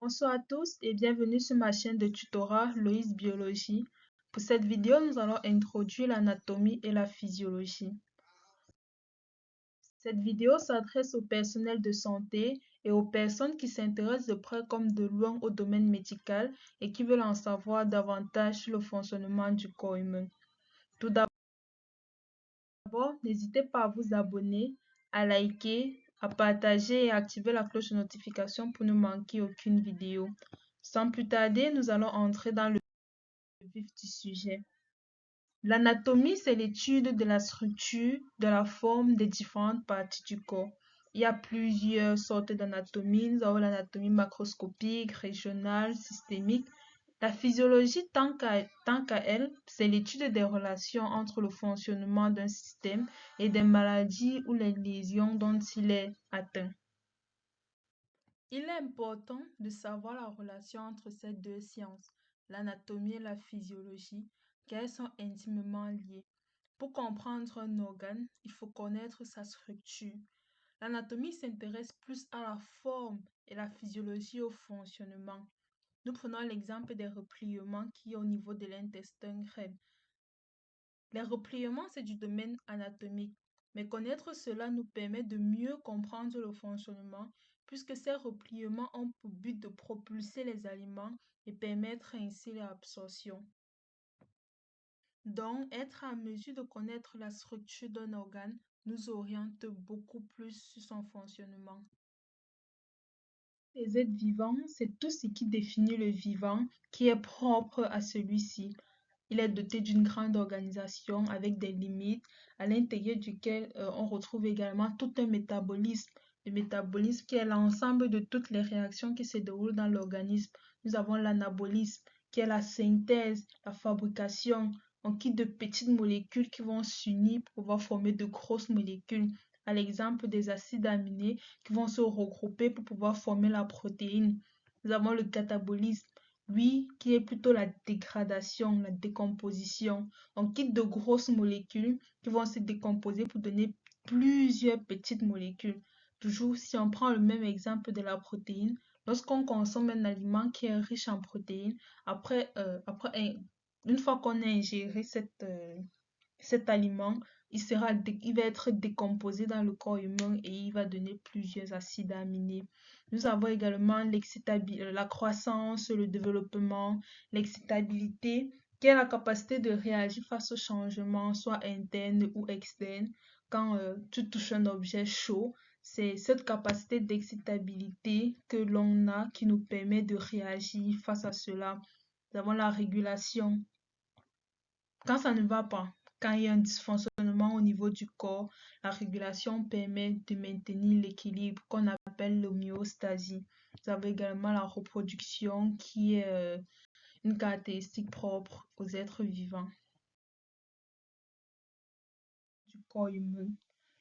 Bonsoir à tous et bienvenue sur ma chaîne de tutorat Loïs Biologie. Pour cette vidéo, nous allons introduire l'anatomie et la physiologie. Cette vidéo s'adresse au personnel de santé et aux personnes qui s'intéressent de près comme de loin au domaine médical et qui veulent en savoir davantage sur le fonctionnement du corps humain. Tout d'abord, n'hésitez pas à vous abonner, à liker, à partager et à activer la cloche de notification pour ne manquer aucune vidéo. Sans plus tarder, nous allons entrer dans le vif du sujet. L'anatomie, c'est l'étude de la structure, de la forme des différentes parties du corps. Il y a plusieurs sortes d'anatomie. Nous avons l'anatomie macroscopique, régionale, systémique. La physiologie, tant qu'à elle, c'est l'étude des relations entre le fonctionnement d'un système et des maladies ou les lésions dont il est atteint. Il est important de savoir la relation entre ces deux sciences, l'anatomie et la physiologie, car elles sont intimement liées. Pour comprendre un organe, il faut connaître sa structure. L'anatomie s'intéresse plus à la forme et la physiologie au fonctionnement. Nous prenons l'exemple des repliements qui est au niveau de l'intestin grêle. Les repliements, c'est du domaine anatomique, mais connaître cela nous permet de mieux comprendre le fonctionnement puisque ces repliements ont pour but de propulser les aliments et permettre ainsi leur absorption. Donc, être en mesure de connaître la structure d'un organe nous oriente beaucoup plus sur son fonctionnement. Les êtres vivants, c'est tout ce qui définit le vivant qui est propre à celui-ci. Il est doté d'une grande organisation avec des limites à l'intérieur duquel on retrouve également tout un métabolisme. Le métabolisme qui est l'ensemble de toutes les réactions qui se déroulent dans l'organisme. Nous avons l'anabolisme qui est la synthèse, la fabrication. On quitte de petites molécules qui vont s'unir pour pouvoir former de grosses molécules. À l'exemple des acides aminés qui vont se regrouper pour pouvoir former la protéine. Nous avons le catabolisme, lui qui est plutôt la dégradation, la décomposition. On quitte de grosses molécules qui vont se décomposer pour donner plusieurs petites molécules. Toujours, si on prend le même exemple de la protéine, lorsqu'on consomme un aliment qui est riche en protéines, une fois qu'on a ingéré cet aliment, il va être décomposé dans le corps humain et il va donner plusieurs acides aminés. Nous avons également la croissance, le développement, l'excitabilité, qui est la capacité de réagir face aux changements, soit internes ou externes. Quand tu touches un objet chaud, c'est cette capacité d'excitabilité que l'on a qui nous permet de réagir face à cela. Nous avons la régulation. Quand ça ne va pas, quand il y a un dysfonctionnement au niveau du corps, la régulation permet de maintenir l'équilibre qu'on appelle l'homéostasie. Vous avez également la reproduction qui est une caractéristique propre aux êtres vivants du corps humain.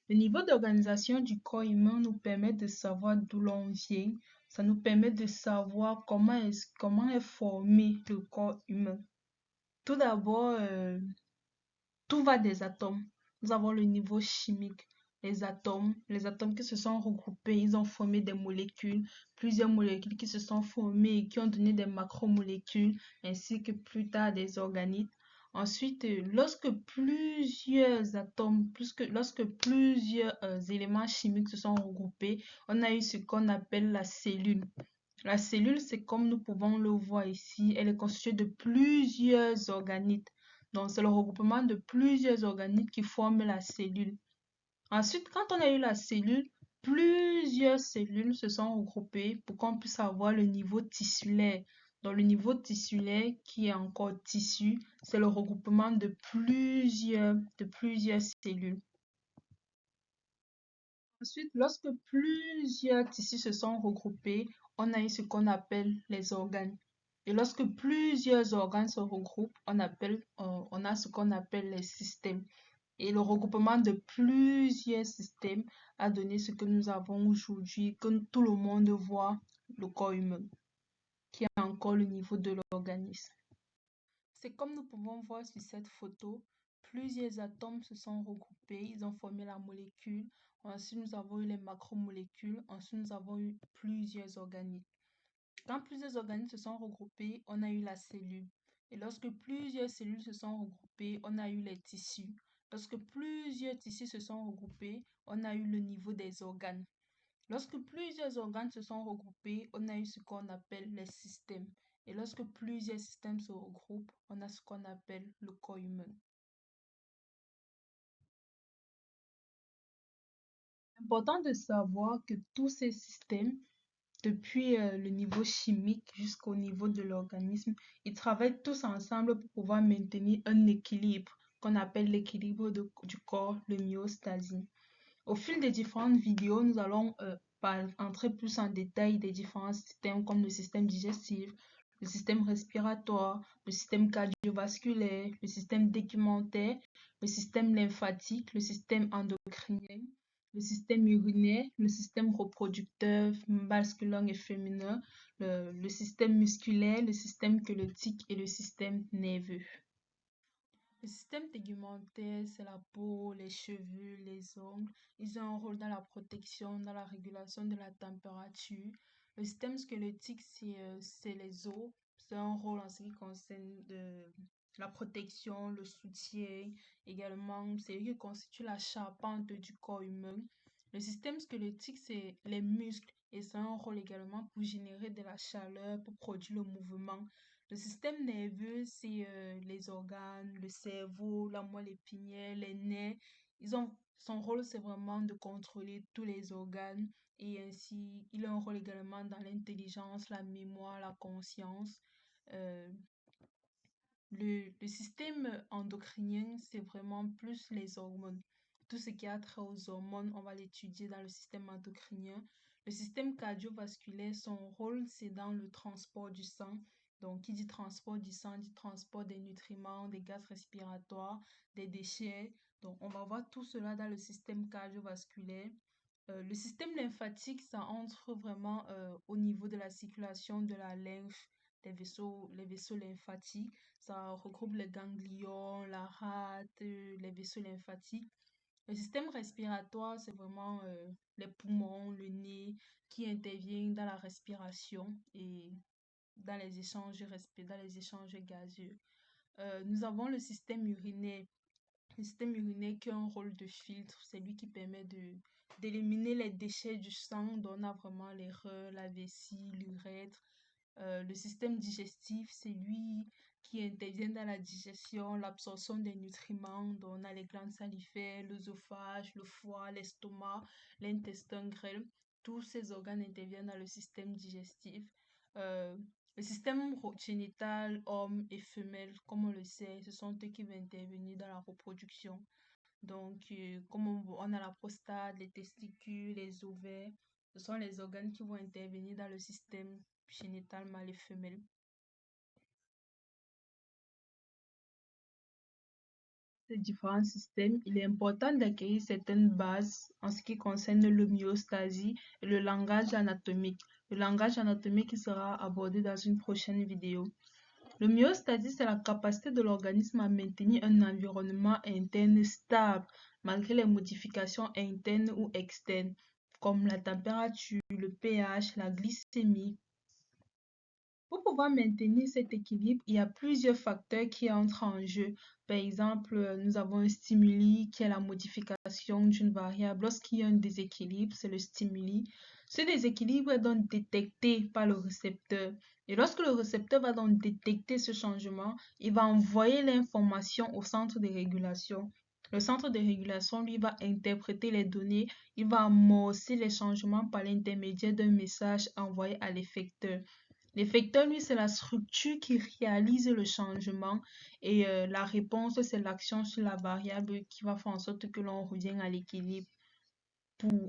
Le niveau d'organisation du corps humain nous permet de savoir d'où l'on vient. Ça nous permet de savoir comment est formé le corps humain. Tout d'abord, tout va des atomes. Nous avons le niveau chimique. Les atomes qui se sont regroupés, ils ont formé des molécules, plusieurs molécules qui se sont formées et qui ont donné des macromolécules, ainsi que plus tard des organites. Ensuite, lorsque plusieurs éléments chimiques se sont regroupés, on a eu ce qu'on appelle la cellule. La cellule, c'est comme nous pouvons le voir ici, elle est constituée de plusieurs organites. Donc, c'est le regroupement de plusieurs organites qui forment la cellule. Ensuite, quand on a eu la cellule, plusieurs cellules se sont regroupées pour qu'on puisse avoir le niveau tissulaire. Donc, le niveau tissulaire, qui est encore tissu, c'est le regroupement de plusieurs cellules. Ensuite, lorsque plusieurs tissus se sont regroupés, on a eu ce qu'on appelle les organes. Et lorsque plusieurs organes se regroupent, on a ce qu'on appelle les systèmes. Et le regroupement de plusieurs systèmes a donné ce que nous avons aujourd'hui, que tout le monde voit, le corps humain, qui est encore le niveau de l'organisme. C'est comme nous pouvons voir sur cette photo, plusieurs atomes se sont regroupés, ils ont formé la molécule. Ensuite, nous avons eu les macromolécules. Ensuite, nous avons eu plusieurs organites. Quand plusieurs organismes se sont regroupés, on a eu la cellule. Et lorsque plusieurs cellules se sont regroupées, on a eu les tissus. Lorsque plusieurs tissus se sont regroupés, on a eu le niveau des organes. Lorsque plusieurs organes se sont regroupés, on a eu ce qu'on appelle les systèmes. Et lorsque plusieurs systèmes se regroupent, on a ce qu'on appelle le corps humain. Important de savoir que tous ces systèmes, depuis le niveau chimique jusqu'au niveau de l'organisme, ils travaillent tous ensemble pour pouvoir maintenir un équilibre qu'on appelle l'équilibre du corps, le myostasie. Au fil des différentes vidéos, nous allons entrer plus en détail des différents systèmes comme le système digestif, le système respiratoire, le système cardiovasculaire, le système documentaire, le système lymphatique, le système endocrinien, le système urinaire, le système reproducteur masculin et féminin, le système musculaire, le système squelettique et le système nerveux. Le système tegumentaire, c'est la peau, les cheveux, les ongles. Ils ont un rôle dans la protection, dans la régulation de la température. Le système squelettique, c'est les os. C'est un rôle en ce qui concerne la protection, le soutien. Également, c'est lui qui constitue la charpente du corps humain. Le système squelettique, c'est les muscles et c'est un rôle également pour générer de la chaleur, pour produire le mouvement. Le système nerveux, c'est les organes, le cerveau, la moelle épinière, les nerfs. Son rôle, c'est vraiment de contrôler tous les organes et ainsi, il a un rôle également dans l'intelligence, la mémoire, la conscience. Euh, le système endocrinien, c'est vraiment plus les hormones. Tout ce qui a trait aux hormones, on va l'étudier dans le système endocrinien. Le système cardiovasculaire, son rôle, c'est dans le transport du sang. Donc, qui dit transport du sang, dit transport des nutriments, des gaz respiratoires, des déchets. Donc, on va voir tout cela dans le système cardiovasculaire. Le système lymphatique, ça entre vraiment au niveau de la circulation de la lymphe, les vaisseaux lymphatiques. Ça regroupe les ganglions, la rate, les vaisseaux lymphatiques. Le système respiratoire, c'est vraiment les poumons, le nez qui interviennent dans la respiration et dans les échanges gazeux. Nous avons le système urinaire. Le système urinaire qui a un rôle de filtre, c'est lui qui permet d'éliminer les déchets du sang, dont on a vraiment les reins, la vessie, l'urètre. Le système digestif, c'est lui qui intervient dans la digestion, l'absorption des nutriments, dont on a les glandes salivaires, l'œsophage, le foie, l'estomac, l'intestin grêle. Tous ces organes interviennent dans le système digestif. Euh, le système génital, homme et femelle, comme on le sait, ce sont eux qui vont intervenir dans la reproduction. Donc, comme on a la prostate, les testicules, les ovaires, ce sont les organes qui vont intervenir dans le système génital mâle et femelle. Ces différents systèmes, il est important d'acquérir certaines bases en ce qui concerne l'homéostasie et le langage anatomique. Le langage anatomique sera abordé dans une prochaine vidéo. L'homéostasie, c'est la capacité de l'organisme à maintenir un environnement interne stable malgré les modifications internes ou externes, comme la température, le pH, la glycémie. Pour pouvoir maintenir cet équilibre, il y a plusieurs facteurs qui entrent en jeu. Par exemple, nous avons un stimuli qui est la modification d'une variable. Lorsqu'il y a un déséquilibre, c'est le stimuli. Ce déséquilibre est donc détecté par le récepteur. Et lorsque le récepteur va donc détecter ce changement, il va envoyer l'information au centre de régulation. Le centre de régulation, lui, va interpréter les données, il va amorcer les changements par l'intermédiaire d'un message envoyé à l'effecteur. L'effecteur, lui, c'est la structure qui réalise le changement et la réponse, c'est l'action sur la variable qui va faire en sorte que l'on revient à l'équilibre.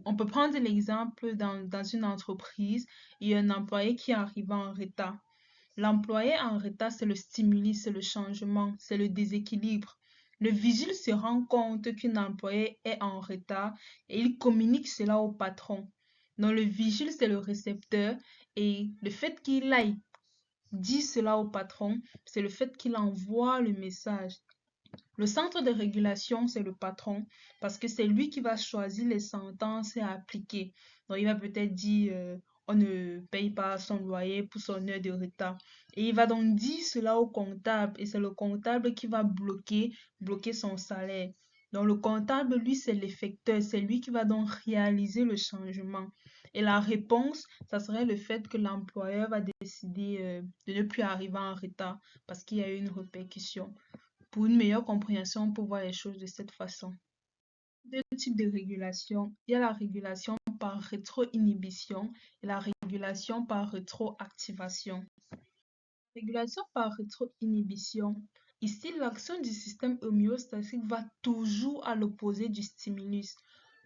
On peut prendre l'exemple dans une entreprise, il y a un employé qui arrive en retard. L'employé en retard, c'est le stimuli, c'est le changement, c'est le déséquilibre. Le vigile se rend compte qu'un employé est en retard et il communique cela au patron. Donc le vigile, c'est le récepteur et le fait qu'il aille dire cela au patron, c'est le fait qu'il envoie le message. Le centre de régulation, c'est le patron parce que c'est lui qui va choisir les sentences à appliquer. Donc, il va peut-être dire on ne paye pas son loyer pour son heure de retard. Et il va donc dire cela au comptable et c'est le comptable qui va bloquer son salaire. Donc le comptable, lui, c'est l'effecteur, c'est lui qui va donc réaliser le changement. Et la réponse, ça serait le fait que l'employeur va décider de ne plus arriver en retard parce qu'il y a eu une répercussion. Pour une meilleure compréhension, on peut voir les choses de cette façon. Deux types de régulation. Il y a la régulation par rétro-inhibition et la régulation par rétroactivation. Régulation par rétro-inhibition. Ici, l'action du système homéostatique va toujours à l'opposé du stimulus.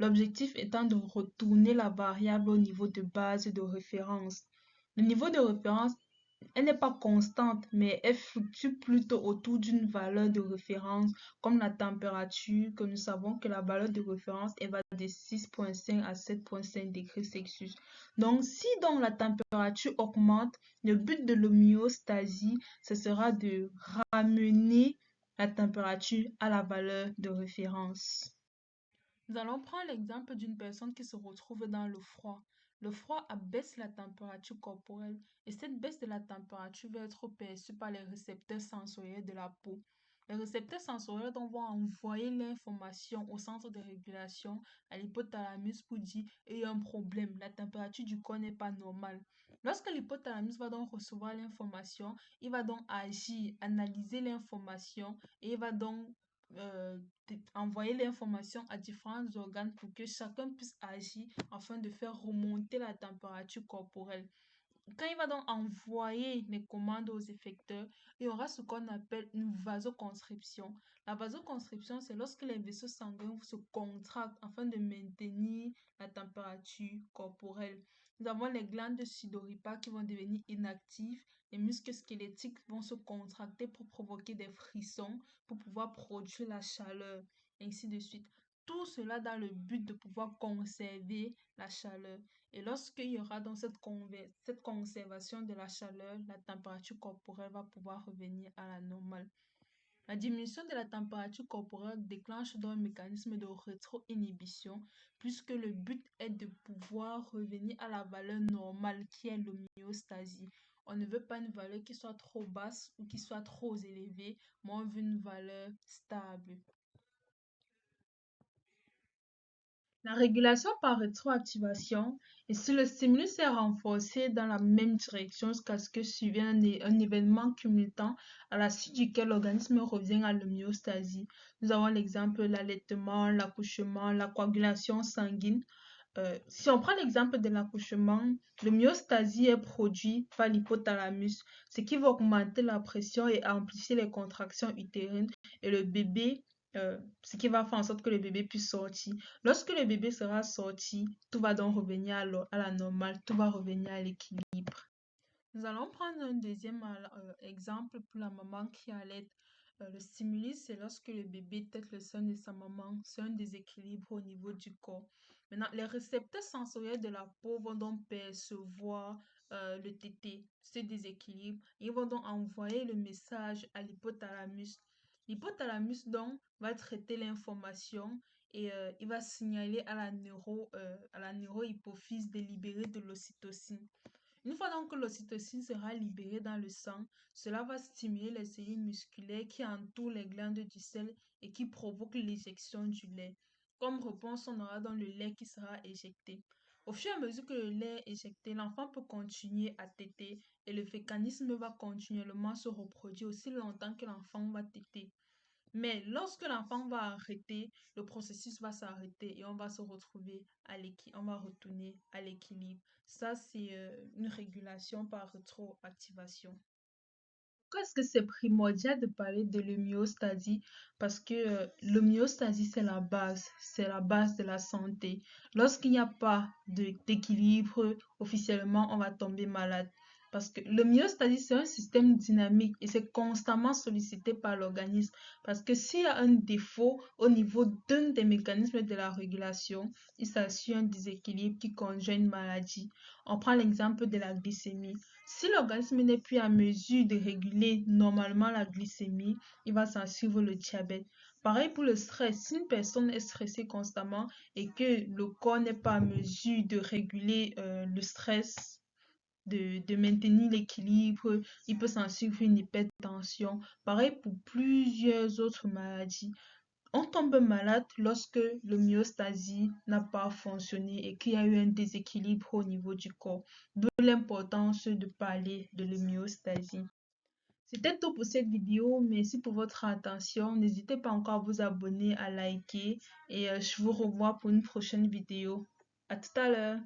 L'objectif étant de retourner la variable au niveau de base de référence. Le niveau de référence elle n'est pas constante, mais elle fluctue plutôt autour d'une valeur de référence, comme la température, que nous savons que la valeur de référence elle va de 6,5 à 7,5 degrés Celsius. Donc, si donc la température augmente, le but de l'homéostasie, ce sera de ramener la température à la valeur de référence. Nous allons prendre l'exemple d'une personne qui se retrouve dans le froid. Le froid abaisse la température corporelle et cette baisse de la température va être perçue par les récepteurs sensoriels de la peau. Les récepteurs sensoriels donc vont envoyer l'information au centre de régulation, à l'hypothalamus pour dire il y a un problème, la température du corps n'est pas normale. Lorsque l'hypothalamus va donc recevoir l'information, il va donc agir, analyser l'information et il va donc euh, envoyer l'information à différents organes pour que chacun puisse agir afin de faire remonter la température corporelle. Quand il va donc envoyer les commandes aux effecteurs, il y aura ce qu'on appelle une vasoconstriction. La vasoconstriction, c'est lorsque les vaisseaux sanguins se contractent afin de maintenir la température corporelle. Nous avons les glandes sudoripares qui vont devenir inactives, les muscles squelettiques vont se contracter pour provoquer des frissons, pour pouvoir produire la chaleur, ainsi de suite. Tout cela dans le but de pouvoir conserver la chaleur. Et lorsqu'il y aura donc cette conservation de la chaleur, la température corporelle va pouvoir revenir à la normale. La diminution de la température corporelle déclenche donc un mécanisme de rétro-inhibition, puisque le but est de pouvoir revenir à la valeur normale qui est l'homéostasie. On ne veut pas une valeur qui soit trop basse ou qui soit trop élevée, mais on veut une valeur stable. La régulation par rétroactivation et si le stimulus est renforcé dans la même direction jusqu'à ce que survienne un événement cumulant à la suite duquel l'organisme revient à l'homéostasie. Nous avons l'exemple de l'allaitement, l'accouchement, la coagulation sanguine. Si on prend l'exemple de l'accouchement, l'homéostasie est produite par l'hypothalamus, ce qui va augmenter la pression et amplifier les contractions utérines et le bébé, ce qui va faire en sorte que le bébé puisse sortir. Lorsque le bébé sera sorti, tout va donc revenir à la normale, tout va revenir à l'équilibre. Nous allons prendre un deuxième exemple pour la maman qui allait. Le stimulus, c'est lorsque le bébé tète le sein de sa maman. C'est un déséquilibre au niveau du corps. Maintenant, les récepteurs sensoriels de la peau vont donc percevoir le tété, ce déséquilibre. Ils vont donc envoyer le message à l'hypothalamus. L'hypothalamus donc va traiter l'information et il va signaler à la neurohypophyse de libérer de l'ocytocine. Une fois donc que l'ocytocine sera libérée dans le sang, cela va stimuler les cellules musculaires qui entourent les glandes du sel et qui provoquent l'éjection du lait. Comme réponse, on aura donc le lait qui sera éjecté. Au fur et à mesure que le lait est éjecté, l'enfant peut continuer à téter et le mécanisme va continuellement se reproduire aussi longtemps que l'enfant va téter. Mais lorsque l'enfant va arrêter, le processus va s'arrêter et on va se retrouver à l'équilibre, on va retourner à l'équilibre. Ça, c'est une régulation par rétroactivation. Pourquoi est-ce que c'est primordial de parler de l'homéostasie? Parce que l'homéostasie, c'est la base de la santé. Lorsqu'il n'y a pas d'équilibre, officiellement, on va tomber malade. Parce que l'homéostasie, c'est un système dynamique et c'est constamment sollicité par l'organisme. Parce que s'il y a un défaut au niveau d'un des mécanismes de la régulation, il s'agit d'un déséquilibre qui conduit à une maladie. On prend l'exemple de la glycémie. Si l'organisme n'est plus à mesure de réguler normalement la glycémie, il va s'en suivre le diabète. Pareil pour le stress. Si une personne est stressée constamment et que le corps n'est pas en mesure de réguler le stress, de maintenir l'équilibre, il peut s'en suivre une hypertension. Pareil pour plusieurs autres maladies. On tombe malade lorsque l'homéostasie n'a pas fonctionné et qu'il y a eu un déséquilibre au niveau du corps. D'où l'importance de parler de l'homéostasie. C'était tout pour cette vidéo. Merci pour votre attention. N'hésitez pas encore à vous abonner, à liker et je vous revois pour une prochaine vidéo. À tout à l'heure.